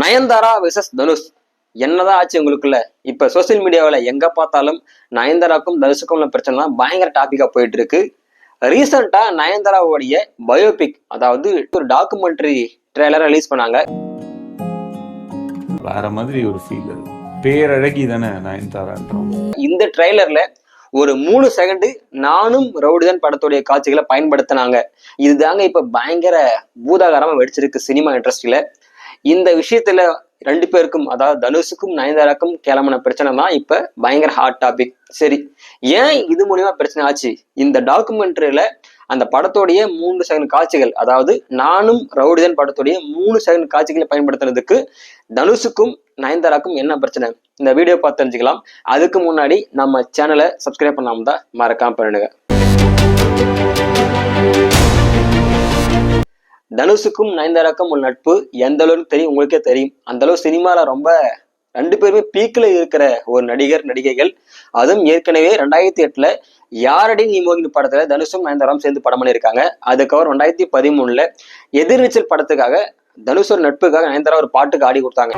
Nayanthara versus Dhanush என்னதான் ஆச்சு உங்களுக்குள்ள? இப்ப சோசியல் மீடியாவில் எங்க பார்த்தாலும் நயன்தாராக்கும் தனுஷுக்கும் உள்ள பிரச்சனை தான் பயங்கர டாபிக்கா போயிட்டு இருக்கு. ரீசெண்டா நயன்தாராவுடைய பயோபிக், அதாவது ஒரு டாக்குமெண்ட்ரி ட்ரெய்லர் ரிலீஸ் பண்ணாங்க. வேற மாதிரி ஒரு ஃபீல். பேரழகி தானே நயன்தாரா. இந்த ட்ரெய்லர்ல ஒரு 3 செகண்ட் நானும் ரவுடிதான் படத்துடைய காட்சிகளை பயன்படுத்தினாங்க. இதுதாங்க இப்ப பயங்கர பூதாகரமா வெடிச்சிருக்கு சினிமா இண்டஸ்ட்ரியில. இந்த விஷயத்துல 2 பேருக்கும், அதாவது தனுஷுக்கும் நயன்தாராக்கும் கிளம்பின பிரச்சனை தான் இப்ப பயங்கர ஹாட் டாபிக். சரி, ஏன் இது மூலியமா பிரச்சனை ஆச்சு? இந்த டாக்குமெண்ட்ரியில அந்த படத்தோடைய 3 செகண்ட் காட்சிகள், அதாவது நானும் ரவுடிதான் படத்துடைய 3 செகண்ட் காட்சிகளை பயன்படுத்துறதுக்கு தனுஷுக்கும் நயன்தாராக்கும் என்ன பிரச்சனை? இந்த வீடியோ பார்த்து தெரிஞ்சுக்கலாம். அதுக்கு முன்னாடி நம்ம சேனலை சப்ஸ்கிரைப் பண்ணாம தான் மறக்காம பண்ணுங்க. தனுஷுக்கும் நயன்தாராக்கும் ஒரு நட்பு எந்த அளவுக்கு தெரியும் உங்களுக்கே தெரியும். அந்த அளவு சினிமால ரொம்ப 2 பேருமே பீக்ல இருக்கிற ஒரு நடிகைகள். அதுவும் ஏற்கனவே 2008 யாரடி நீ மோகினி படத்துல தனுஷும் நயன்தாராவும் சேர்ந்து படம் பண்ணியிருக்காங்க. அதுக்கப்புறம் 2013 எதிர்நீச்சல் படத்துக்காக தனுஷ் ஒரு நட்புக்காக நயன்தாரா ஒரு பாட்டுக்கு ஆடி கொடுத்தாங்க.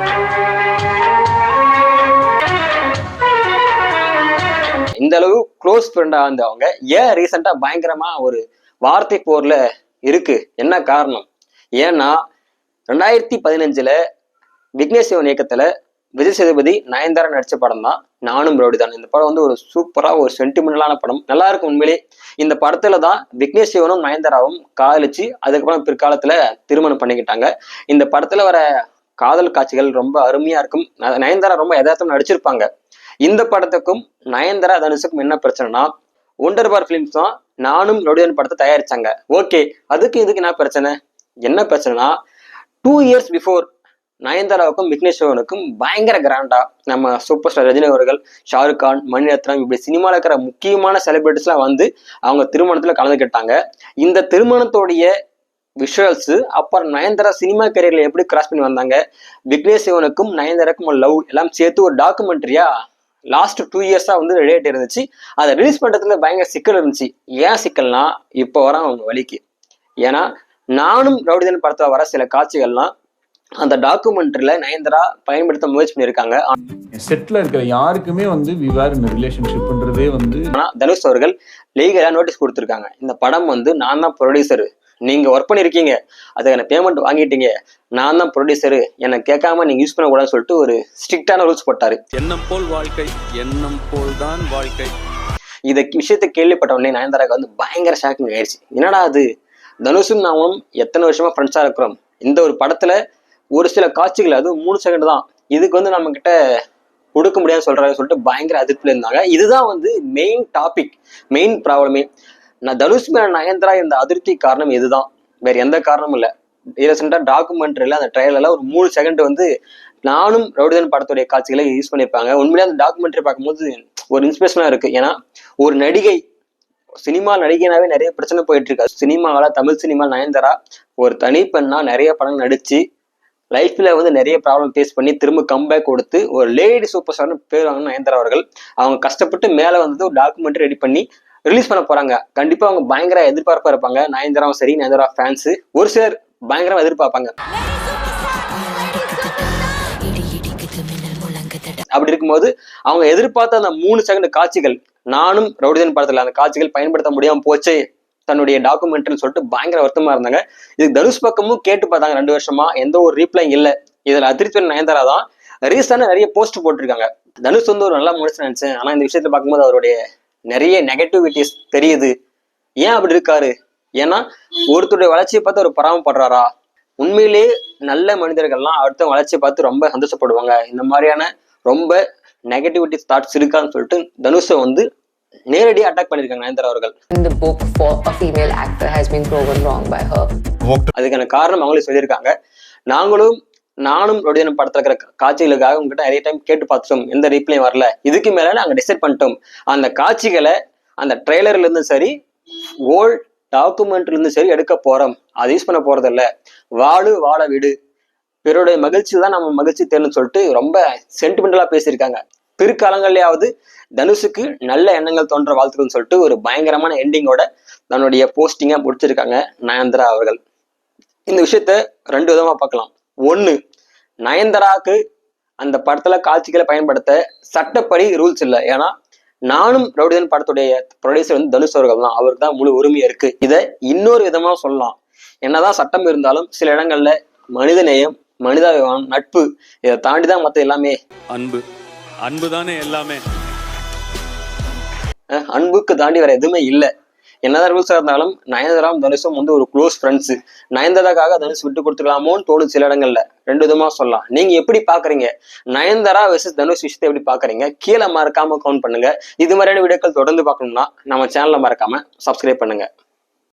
இந்த அளவு க்ளோஸ் ஃப்ரெண்டா வந்து அவங்க ஏன் ரீசெண்டா பயங்கரமா ஒரு வார்த்தை போர்ல இருக்கு? என்ன காரணம்? ஏன்னா 2015 விக்னேஷ் சிவன் இயக்கத்துல விஜய் சேதுபதி நயன்தாரா நடிச்ச படம் தான் நானும் ரவுடிதான். இந்த படம் வந்து ஒரு சூப்பரா ஒரு சென்டிமெண்டலான படம், நல்லா இருக்கும் உண்மையிலே. இந்த படத்துல தான் விக்னேஷ் சிவனும் நயன்தாராவும் காதலிச்சு அதுக்கப்புறம் பிற்காலத்துல திருமணம் பண்ணிக்கிட்டாங்க. இந்த படத்துல வர காதல் காட்சிகள் ரொம்ப அருமையா இருக்கும். நயன்தாரா ரொம்ப யதார்த்தம் நடிச்சிருப்பாங்க. இந்த படத்துக்கும் நயன்தாரா தனுஷுக்கும் என்ன பிரச்சனைனா, ஒண்டர்பார் பிலிம்ஸ் தான் நானும் ரவுடிதான் படத்தை தயாரிச்சாங்க. ஓகே, அதுக்கு இதுக்கு என்ன பிரச்சனை? என்ன பிரச்சனைனா, 2 years பிஃபோர் நயன்தாராவுக்கும் விக்னேஷ் சிவனுக்கும் பயங்கர கிராண்டா நம்ம சூப்பர் ஸ்டார் ரஜினி அவர்கள், ஷாருக் கான், மணிரத்னம், இப்படி சினிமாவில் இருக்கிற முக்கியமான செலிபிரிட்டிஸ்லாம் வந்து அவங்க திருமணத்துல கலந்துக்கிட்டாங்க. இந்த திருமணத்தோடைய விஷுவல்ஸ், அப்புறம் நயன்தாரா சினிமா கரியர்ல எப்படி கிராஸ் பண்ணி வந்தாங்க, விக்னேஷ் சிவனுக்கும் நயன்தாராக்கும் ஒரு லவ் எல்லாம் சேர்த்து ஒரு டாக்குமெண்ட்ரியா லாஸ்ட் 2 years வந்து ரெடி இருந்துச்சு. அதை ரிலீஸ் பண்றதுல பயங்கர சிக்கல் இருந்துச்சு. ஏன் சிக்கல்னா, இப்போ வர அவங்க வழிக்கு. ஏன்னா நானும் ரவுடிதான் படத்துல வர சில காட்சிகள்லாம் அந்த டாக்குமெண்ட்ரியில நயன்தாரா பயன்படுத்த முயற்சி பண்ணியிருக்காங்க. செட்ல இருக்கிற யாருக்குமே வந்து வி ஆர் இன் ரிலேஷன்ஷிப்ன்றதே வந்து, ஆனா தனுஷ் அவர்கள் லீகலா நோட்டீஸ் கொடுத்திருக்காங்க. இந்த படம் வந்து நான் தான் ப்ரொடியூசரு, நீங்க ஒர்க் பண்ணிருக்கீங்க, அதுக்கான பேமெண்ட் வாங்கிட்டீங்க, நான் தான் ப்ரொடியூசரு, என்னை கேட்காம நீங்க யூஸ் பண்ணக்கூடாதுன்னு சொல்லிட்டு ஒரு ஸ்ட்ரிக்டான ரூல்ஸ் போட்டாரு. எண்ணம் போல் வாழ்க்கை, எண்ணம் போல் தான் வாழ்க்கை. இத விஷயத்தை கேள்விப்பட்ட உடனே நயன்தாராக்கு வந்து பயங்கர ஷாக்கிங் ஆயிடுச்சு. என்னடா அது, தனுஷும் நாமும் எத்தனை வருஷமா ஃப்ரெண்ட்ஸா இருக்கிறோம், இந்த ஒரு படத்துல ஒரு சில காட்சிகள், அது 3 செகண்ட் தான், இதுக்கு வந்து நம்ம கிட்ட கொடுக்க முடியாதுன்னு சொல்றாங்க சொல்லிட்டு பயங்கர அதிர்ப்புல இருந்தாங்க. இதுதான் வந்து மெயின் டாபிக், மெயின் ப்ராப்ளமே. நான் தனுஷ் மேல நயன்தாரா இந்த அதிருப்தி காரணம் இதுதான், வேற எந்த காரணமும் இல்லை. ரீசெண்டா டாக்குமெண்ட்ரியில அந்த ட்ரைலர்ல ஒரு 3 செகண்ட் வந்து நானும் ரவுடிதான் படத்துடைய காட்சிகளை யூஸ் பண்ணியிருப்பாங்க. உண்மையிலே அந்த டாக்குமெண்ட்ரி பார்க்கும்போது ஒரு இன்ஸ்பிரேஷனா இருக்கு. ஏன்னா ஒரு நடிகை, சினிமா நடிகைனாவே நிறைய பிரச்சனை போயிட்டு இருக்கு. சினிமாவில், தமிழ் சினிமா நயன்தாரா ஒரு தனி பெண்ணா நிறைய படம் நடிச்சு லைஃப்ல வந்து நிறைய ப்ராப்ளம் ஃபேஸ் பண்ணி திரும்ப கம்பேக் கொடுத்து ஒரு லேடி சூப்பர் ஸ்டார்னு பேர் வாங்க நயன்தாரா அவர்கள். அவங்க கஷ்டப்பட்டு மேல வந்து ஒரு டாக்குமெண்ட்ரி ரெடி பண்ணி ரிலீஸ் பண்ண போறாங்க. கண்டிப்பா அவங்க பயங்கர எதிர்பார்ப்பா இருப்பாங்க. நயன்தாராவும் சரி, நயன்தாரா ஃபேன்ஸ் ஒரு சிலர் பயங்கரமா எதிர்பார்ப்பாங்க. அப்படி இருக்கும்போது அவங்க எதிர்பார்த்த அந்த 3 செகண்ட் காட்சிகள், நானும் ரவுடிதான் படத்துல அந்த காட்சிகள் பயன்படுத்த முடியாம போச்சு தன்னுடைய டாக்குமெண்ட்ரின்னு சொல்லிட்டு பயங்கர வருத்தமா இருந்தாங்க. இதுக்கு தனுஷ் பக்கமும் கேட்டு பார்த்தாங்க. 2 வருஷமா எந்த ஒரு ரீப்ளை இல்லை. இதுல அதிர்ச்சி நயன்தாரா தான் ரீசெண்டா நிறைய போஸ்ட் போட்டிருக்காங்க. தனுஷ் வந்து ஒரு நல்ல மனுஷன் நினைச்சேன், ஆனா இந்த விஷயத்த பார்க்கும்போது அவருடைய நிறைய நெகட்டிவிட்டிஸ் தெரியுது. ஏன் அப்படி இருக்காரு? ஏன்னா ஒருத்தருடைய வளர்ச்சியை பார்த்து அவர் பராமப்படுறாரா? உண்மையிலேயே நல்ல மனிதர்கள்லாம் அடுத்த வளர்ச்சியை பார்த்து ரொம்ப சந்தோஷப்படுவாங்க. இந்த மாதிரியான ரொம்ப நெகட்டிவிட்டி தாட்ஸ் இருக்கான்னு சொல்லிட்டு தனுஷை வந்து நேரடியா அட்டாக் பண்ணிருக்காங்க நயன்தாரா அவர்கள். The book for a female actor has been proven wrong by her. அதுக்கான காரணம் அவங்களே சொல்லியிருக்காங்க. நானும் ரவுடிதான் படத்துல இருக்கிற காட்சிகளுக்காக உங்ககிட்ட நிறைய டைம் கேட்டு பார்த்துட்டோம், எந்த ரீப்ளையும் வரல. இதுக்கு மேல நாங்க டிசைட் பண்ணிட்டோம், அந்த காட்சிகளை அந்த ட்ரெய்லர்ல இருந்து சரி, ஓல்ட் டாக்குமெண்ட்ல இருந்து சரி எடுக்க போறோம். அதை யூஸ் பண்ண போறது இல்ல. வாழ விடு, பிறருடைய மகிழ்ச்சி தான் நம்ம மகிழ்ச்சி தேர்ன்னு சொல்லிட்டு ரொம்ப சென்டிமெண்டலா பேசியிருக்காங்க. பிற்காலங்கள்லயாவது தனுஷுக்கு நல்ல எண்ணங்கள் தோன்ற வாழ்த்துக்கள்னு சொல்லிட்டு ஒரு பயங்கரமான எண்டிங்கோட தன்னுடைய போஸ்டிங்கா முடிச்சிருக்காங்க நயன்தாரா அவர்கள். இந்த விஷயத்த 2 விதமா பார்க்கலாம். ஒண்ணு, நயன்தாராக்கு அந்த படத்துல காட்சிகளை பயன்படுத்த சட்டப்படி ரூல்ஸ் இல்லை. ஏன்னா நானும் ரவுடிதன் படத்துடைய ப்ரொடியூசர் வந்து தனுஷ் அவர்கள் தான், அவருக்கு தான் முழு உரிமை இருக்கு. இதை இன்னொரு விதமா சொல்லலாம், என்னதான் சட்டம் இருந்தாலும் சில இடங்கள்ல மனிதநேயம், மனிதாபிமானம், நட்பு இதை தாண்டிதான் மற்ற எல்லாமே. அன்பு அன்பு தானே எல்லாமே. அன்புக்கு தாண்டி வேற எதுவுமே இல்லை. என்னதான் ரூல்ஸா இருந்தாலும் நயன்தாராவும் தனுஷும் வந்து ஒரு க்ளோஸ் ஃப்ரெண்ட்ஸ். நயன்தாராக்காக தனுஷ் விட்டு கொடுத்துக்கலாமோன்னு தோணுது சில இடங்கள்ல. ரெண்டு விதமா சொல்லலாம். நீங்க எப்படி பாக்குறீங்க? நயன்தாரா வெர்சஸ் தனுஷ் விஷயத்தை எப்படி பாக்குறீங்க? கீழே மறக்காம கவுண்ட் பண்ணுங்க. இது மாதிரியான வீடியோக்கள் தொடர்ந்து பார்க்கணும்னா நம்ம சேனலை மறக்காம சப்ஸ்கிரைப் பண்ணுங்க.